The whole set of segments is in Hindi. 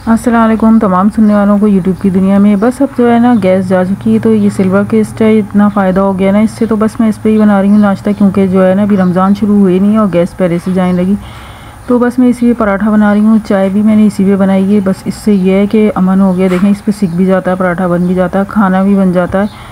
अस्सलाम वालेकुम तमाम सुनने वालों को यूट्यूब की दुनिया में। बस अब जो है ना गैस जा चुकी है, तो ये सिल्वर के इस है इतना फ़ायदा हो गया ना इससे, तो बस मैं इस पर ही बना रही हूँ नाश्ता, क्योंकि जो है ना अभी रमज़ान शुरू हुए नहीं है और गैस पहले से जाने लगी। तो बस मैं इसी पे पराठा बना रही हूँ, चाय भी मैंने इसी पे बनाई है। बस इससे ये है कि अमन हो गया, देखें इस पर सिक भी जाता है, पराठा बन भी जाता है, खाना भी बन जाता है।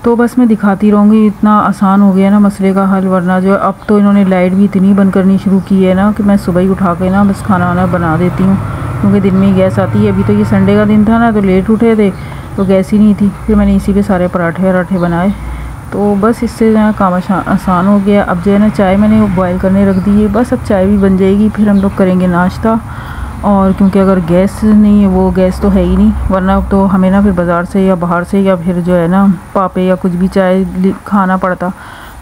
तो बस मैं दिखाती रहूँगी, इतना आसान हो गया ना मसले का हल। वरना जो है अब तो इन्होंने लाइट भी इतनी बंद करनी शुरू की है ना कि मैं सुबह ही उठा के ना बस खाना वाना बना देती हूँ, क्योंकि दिन में ही गैस आती है। अभी तो ये संडे का दिन था ना, तो लेट उठे थे तो गैस ही नहीं थी, फिर मैंने इसी पे सारे पराठे वराठे बनाए। तो बस इससे जो है काम आसान हो गया। अब जो है ना चाय मैंने बॉयल करने रख दी है, बस अब चाय भी बन जाएगी, फिर हम लोग करेंगे नाश्ता। और क्योंकि अगर गैस नहीं है, वो गैस तो है ही नहीं, वरना तो हमें ना फिर बाज़ार से या बाहर से या फिर जो है ना पापे या कुछ भी चाय खाना पड़ता।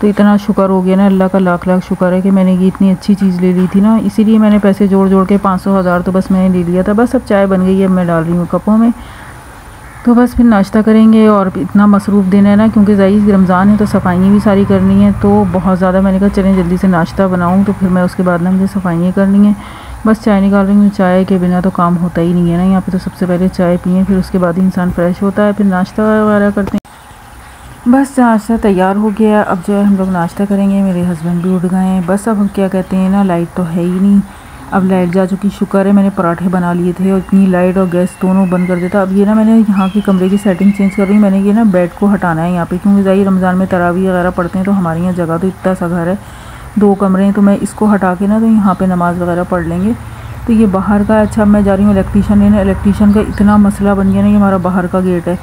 तो इतना शुक्र हो गया ना, अल्लाह का लाख लाख शुक्र है कि मैंने ये इतनी अच्छी चीज़ ले ली थी ना, इसीलिए मैंने पैसे जोड़ जोड़ के 500 हज़ार तो बस मैंने ले लिया था। बस अब चाय बन गई है, अब मैं डाल रही हूँ कपों में। तो बस फिर नाश्ता करेंगे। और इतना मसरूफ़ दिन है ना, क्योंकि ज़ाहिर रमज़ान है तो सफाइयाँ भी सारी करनी है, तो बहुत ज़्यादा मैंने कहा चलें जल्दी से नाश्ता बनाऊँ, तो फिर मैं उसके बाद ना मुझे सफाइयाँ करनी है। बस चाय निकाल रही हूँ, चाय के बिना तो काम होता ही नहीं है ना यहाँ पे। तो सबसे पहले चाय पिए, फिर उसके बाद ही इंसान फ्रेश होता है, फिर नाश्ता वगैरह करते हैं। बस नाश्ता तैयार हो गया, अब जो है हम लोग नाश्ता करेंगे। मेरे हस्बैंड भी उठ गए हैं। बस अब हम क्या कहते हैं ना, लाइट तो है ही नहीं, अब लाइट जा चुकी। शुक्र है मैंने पराठे बना लिए थे और इतनी लाइट और गैस दोनों बंद कर देता। अब ये ना मैंने यहाँ की कमरे की सेटिंग चेंज कर रही हूँ। मैंने ये ना बेड को हटाना है यहाँ पे, क्योंकि ज़ाहिर रमज़ान में तरावी वगैरह पढ़ते हैं, तो हमारे यहाँ जगह तो इतना सा घर है, 2 कमरे हैं, तो मैं इसको हटा के ना तो यहाँ पर नमाज़ वगैरह पढ़ लेंगे। तो ये बाहर का, अच्छा मैं जा रही हूँ इलेक्ट्रीशियन लेने। इलेक्ट्रीशियन का इतना मसला बन गया ना, ये हमारा बाहर का गेट है,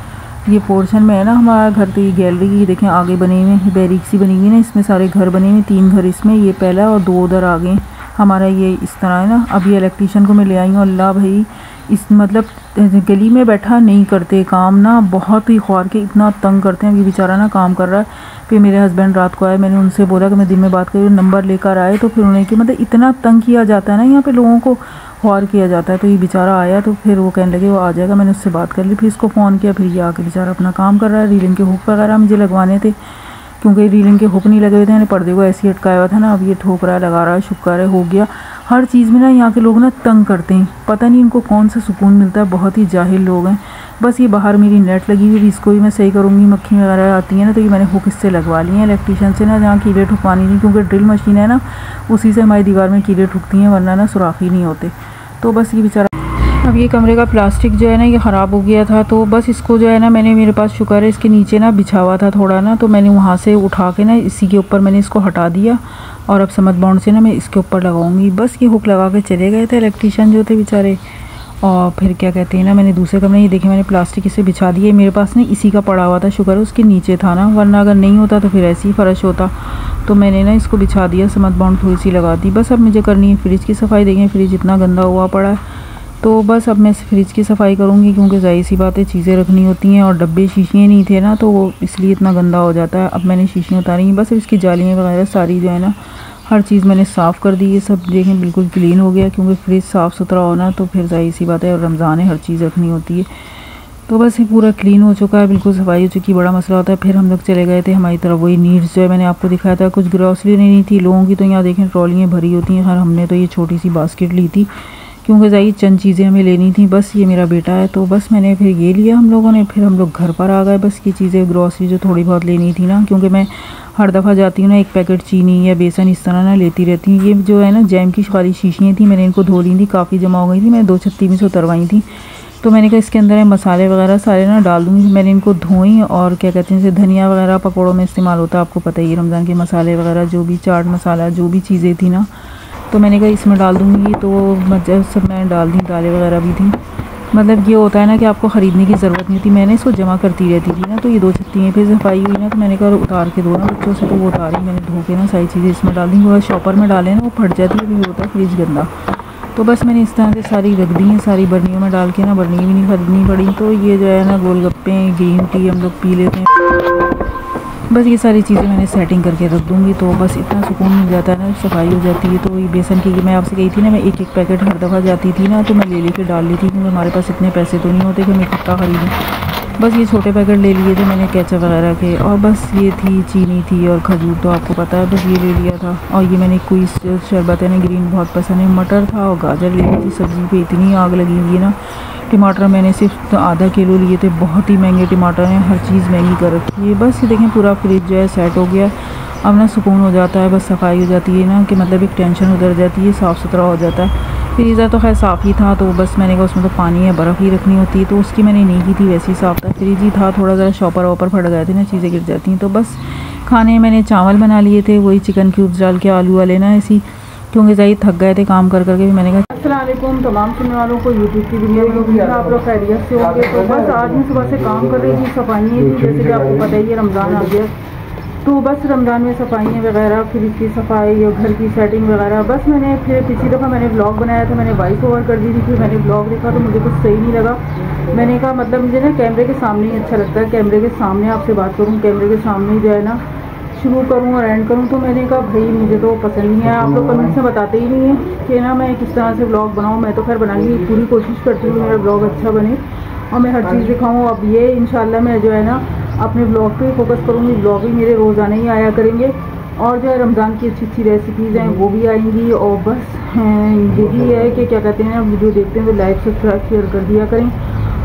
ये पोर्शन में है ना हमारा घर। तो ये गैलरी की देखें आगे बनी हुई है, बैरिक सी बनी हुई है ना, इसमें सारे घर बने हुए, 3 घर इसमें, ये पहला और 2 उधर आगे हमारा ये इस तरह है ना। अब ये इलेक्ट्रीशियन को मैं ले आई हूँ। अल्लाह भाई, इस मतलब गली में बैठा नहीं करते काम ना, बहुत ही ख्वार के इतना तंग करते हैं। ये बेचारा ना काम कर रहा है। फिर मेरे हस्बैंड रात को आए, मैंने उनसे बोला कि मैं दिन में बात करूँ, नंबर लेकर आए, तो फिर उन्हें कि मतलब इतना तंग किया जाता है ना यहाँ पे, लोगों को ख्वार किया जाता है। तो ये बेचारा आया, तो फिर वो कहने लगे वो आ जाएगा। मैंने उससे बात कर ली, फिर इसको फ़ोन किया, फिर ये आके बेचारा अपना काम कर रहा है। रीलिंग के हुक वगैरह मुझे लगवाने थे, क्योंकि रीलिंग के हुक नहीं लगे हुए थे, मैंने पर्दे को ऐसे ही अटकाया हुआ था ना। अब ये ठोक रहा है, लगा रहा है, शुक्र है हो गया। हर चीज़ में ना यहाँ के लोग ना तंग करते हैं, पता नहीं इनको कौन सा सुकून मिलता है, बहुत ही जाहिल लोग हैं। बस ये बाहर मेरी नेट लगी हुई, इसको भी मैं सही करूँगी। मक्खी वगैरह आती है ना, तो ये मैंने हुक इससे लगवा लिए हैं इलेक्ट्रीशियन से ना, जहाँ कीले ठुकवानी नहीं, क्योंकि ड्रिल मशीन है ना, उसी से हमारी दीवार में कीले ठुकती हैं, वरना ना सुराख ही नहीं होते। तो बस ये बेचारा, अब ये कमरे का प्लास्टिक जो है ना ये ख़राब हो गया था, तो बस इसको जो है ना मैंने, मेरे पास शुक्र है इसके नीचे ना बिछा हुआ था थोड़ा ना, तो मैंने वहाँ से उठा के ना इसी के ऊपर मैंने इसको हटा दिया। और अब समझ बाउंड से ना मैं इसके ऊपर लगाऊंगी। बस ये हुक लगा के चले गए थे इलेक्ट्रीशियन जो थे बेचारे। और फिर क्या कहते हैं ना, मैंने दूसरे कमरे, ये देखिए मैंने प्लास्टिक इसे बिछा दिए। मेरे पास ना इसी का पड़ा हुआ था, शुक्र है उसके नीचे था ना, वरना अगर नहीं होता तो फिर ऐसे ही फ़र्श होता। तो मैंने ना इसको बिछा दिया, समझ बाउंड थोड़ी सी लगा दी। बस अब मुझे करनी है फ्रिज की सफाई। देखें फ्रिज इतना गंदा हुआ पड़ा है, तो बस अब मैं फ्रिज की सफाई करूँगी, क्योंकि ज़ाहिर सी बात है चीज़ें रखनी होती हैं, और डब्बे शीशियाँ नहीं थे ना, तो वो इसलिए इतना गंदा हो जाता है। अब मैंने शीशियाँ उतारी हैं, बस इसकी जालियाँ वगैरह सारी जो है ना, हर चीज़ मैंने साफ़ कर दी है। सब देखें बिल्कुल क्लीन हो गया, क्योंकि फ्रिज साफ़ सुथरा होना तो फिर ज़ाहिर सी बात है, और रमज़ान है हर चीज़ रखनी होती है। तो बस ये पूरा क्लीन हो चुका है, बिल्कुल सफाई हो चुकी, बड़ा मसला होता है। फिर हम लोग चले गए थे हमारी तरफ, वही नीड्स जो है मैंने आपको दिखाया था, कुछ ग्रॉसरी लेनी थी लोगों की। तो यहाँ देखें ट्रॉलियाँ भरी होती हैं, हर हमने तो ये छोटी सी बास्केट ली थी, क्योंकि ज़ाहिर चंद चीज़ें हमें लेनी थी। बस ये मेरा बेटा है, तो बस मैंने फिर ये लिया हम लोगों ने। फिर हम लोग घर पर आ गए। बस ये चीज़ें ग्रॉसरी जो थोड़ी बहुत लेनी थी ना, क्योंकि मैं हर दफ़ा जाती हूँ ना, 1 पैकेट चीनी या बेसन इस तरह ना लेती रहती हूँ। ये जो है ना जैम की खाली शीशियाँ थी, मैंने इनको धो ली थी, काफ़ी जमा हो गई थी, मैंने 2 छत्ती में से उतरवाई थी। तो मैंने कहा इसके अंदर मसाले वगैरह सारे ना डाल दूँगी। मैंने इनको धोई, और क्या कहते हैं, जैसे धनिया वगैरह पकौड़ों में इस्तेमाल होता है, आपको पता ही है रमज़ान के मसाले वगैरह, जो भी चाट मसाला जो भी चीज़ें थी ना, तो मैंने कहा इसमें डाल दूँगी। तो मतलब सब मैंने डाल दी, दालें वगैरह भी थी। मतलब ये होता है ना कि आपको ख़रीदने की ज़रूरत नहीं थी, मैंने इसको जमा करती रहती थी ना। तो ये 2 छत्ती में फिर सफाई हुई ना, तो मैंने कहा उतार के दो ना बच्चों से, तो वो उतारी, मैंने धो के ना सारी चीज़ें इसमें डाल दी। थोड़ा शॉपर में डालें ना, वो फट जाती है, फिर होता है फ्रिज गंदा। तो बस मैंने इस तरह से सारी रख दी हैं, सारी बर्नियों में डाल के ना, बर्नी भी नहीं ख़रीदनी पड़ी। तो ये जो है ना गोलगप्पे, ग्रीन टी हम लोग पी लेते हैं। बस ये सारी चीज़ें मैंने सेटिंग करके रख दूँगी, तो बस इतना सुकून मिल जाता है ना, सफाई हो जाती है। तो ये बेसन की मैं आपसे कही थी ना, मैं एक पैकेट हर दफ़ा जाती थी ना, तो मैं ले लेके डाल ली थी, क्योंकि हमारे पास इतने पैसे तो नहीं होते कि मैं कितना ख़रीदूँ। बस ये छोटे पैकेट ले लिए थे मैंने केचप वगैरह के, और बस ये थी चीनी थी और खजूर तो आपको पता है, बस ये ले लिया था। और ये मैंने कोई शरबत है ना ग्रीन बहुत पसंद है, मटर था और गाजर ले ली थी। सब्ज़ी पे इतनी आग लगी हुई है ना। टमाटर मैंने सिर्फ आधा किलो लिए थे, बहुत ही महंगे टमाटर हैं, हर चीज़ महंगी कर रखी है। बस ये देखें पूरा फ्रिज जो है सेट हो गया। अब ना सुकून हो जाता है, बस सफाई हो जाती है ना कि मतलब एक टेंशन उतर जाती है, साफ़ सुथरा हो जाता है। फ्रीज़र तो खैर साफ़ ही था, तो बस मैंने कहा उसमें तो पानी या बर्फ़ ही रखनी होती है, तो उसकी मैंने नहीं की थी, वैसे ही साफ़ था। फ्रिज ही था, थोड़ा ज़रा शॉपर वॉपर फट गए थे ना, चीज़ें गिर जाती हैं। तो बस खाने मैंने चावल बना लिए थे, वही चिकन क्यूब्स डाल के आलू वाले ना ऐसी, क्योंकि ज़ाहिर थक गए थे काम कर करके। भी मैंने कहा अस्सलाम वालेकुम तमाम सुनने वालों को यूट्यूब की दुनिया में, आप लोग खैरियत से होंगे। तो बस आज मैं सुबह से काम कर रही थी, सफाइयाँ थी, जैसे कि आपको पता ही है रमज़ान आ गया, तो बस रमज़ान में सफाइयाँ वगैरह, फिर इसकी सफाई और घर की सेटिंग वगैरह। बस मैंने फिर पिछली दफ़ा मैंने ब्लॉग बनाया था, मैंने वॉइस ओवर कर दी थी, फिर मैंने ब्लॉग देखा तो मुझे कुछ सही नहीं लगा। मैंने कहा मतलब मुझे ना कैमरे के सामने ही अच्छा लगता है, कैमरे के सामने आपसे बात करूँ, कैमरे के सामने ही जो है ना शुरू करूँ और एंड करूँ। तो मैंने कहा भाई मुझे तो पसंद नहीं है, आप लोग कमेंट्स में बताते ही नहीं है कि ना मैं किस तरह से ब्लॉग बनाऊँ। मैं तो खैर बनाने की पूरी कोशिश करती हूँ मेरा ब्लॉग अच्छा बने और मैं हर चीज़ दिखाऊँ। अब ये इंशाल्लाह मैं जो है ना अपने ब्लॉग पे फोकस करूँगी, ब्लॉग भी मेरे रोज़ाना ही आया करेंगे, और जो है रमज़ान की अच्छी अच्छी रेसिपीज़ हैं वो भी आएंगी। और बस यही है कि क्या कहते हैं, वीडियो देखते हैं तो लाइक सब्सक्राइब शेयर कर दिया करें।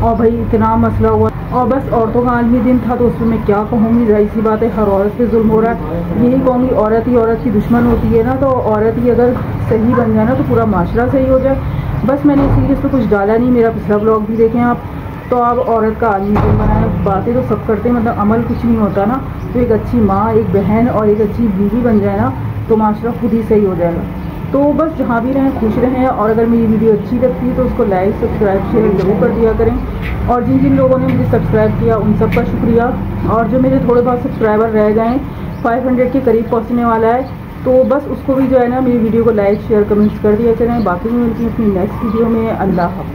और भाई इतना मसला हुआ, और बस औरतों का आलमी दिन था तो उसमें मैं क्या कहूँगी, जाहिर सी बात है हर औरत पे जुल्म हो रहा है। यही कहूँगी औरत ही औरत की दुश्मन होती है ना, तो औरत ही अगर सही बन जाए ना तो पूरा माशरा सही हो जाए। बस मैंने इसीलिए इस पर कुछ डाला नहीं, मेरा पिछला ब्लॉग भी देखें आप, तो अब औरत का आदमी दिन बनाए। बातें तो सब करते हैं, मतलब अमल कुछ नहीं होता ना। तो एक अच्छी माँ, एक बहन और एक अच्छी बीवी बन जाए ना तो माशरा खुद ही सही हो जाएगा। तो बस जहाँ भी रहें खुश रहें, और अगर मेरी वीडियो अच्छी लगती है तो उसको लाइक सब्सक्राइब शेयर जरूर कर दिया करें। और जिन जिन लोगों ने मुझे सब्सक्राइब किया उन सब का शुक्रिया, और जो मेरे थोड़े बहुत सब्सक्राइबर रह गए 500 के करीब पहुँचने वाला है, तो बस उसको भी जो है ना मेरी वीडियो को लाइक शेयर कमेंट्स कर दिया करें। बाकी मैं मिलती हूँ अपनी नेक्स्ट वीडियो में। अल्लाह हाफ़िज़।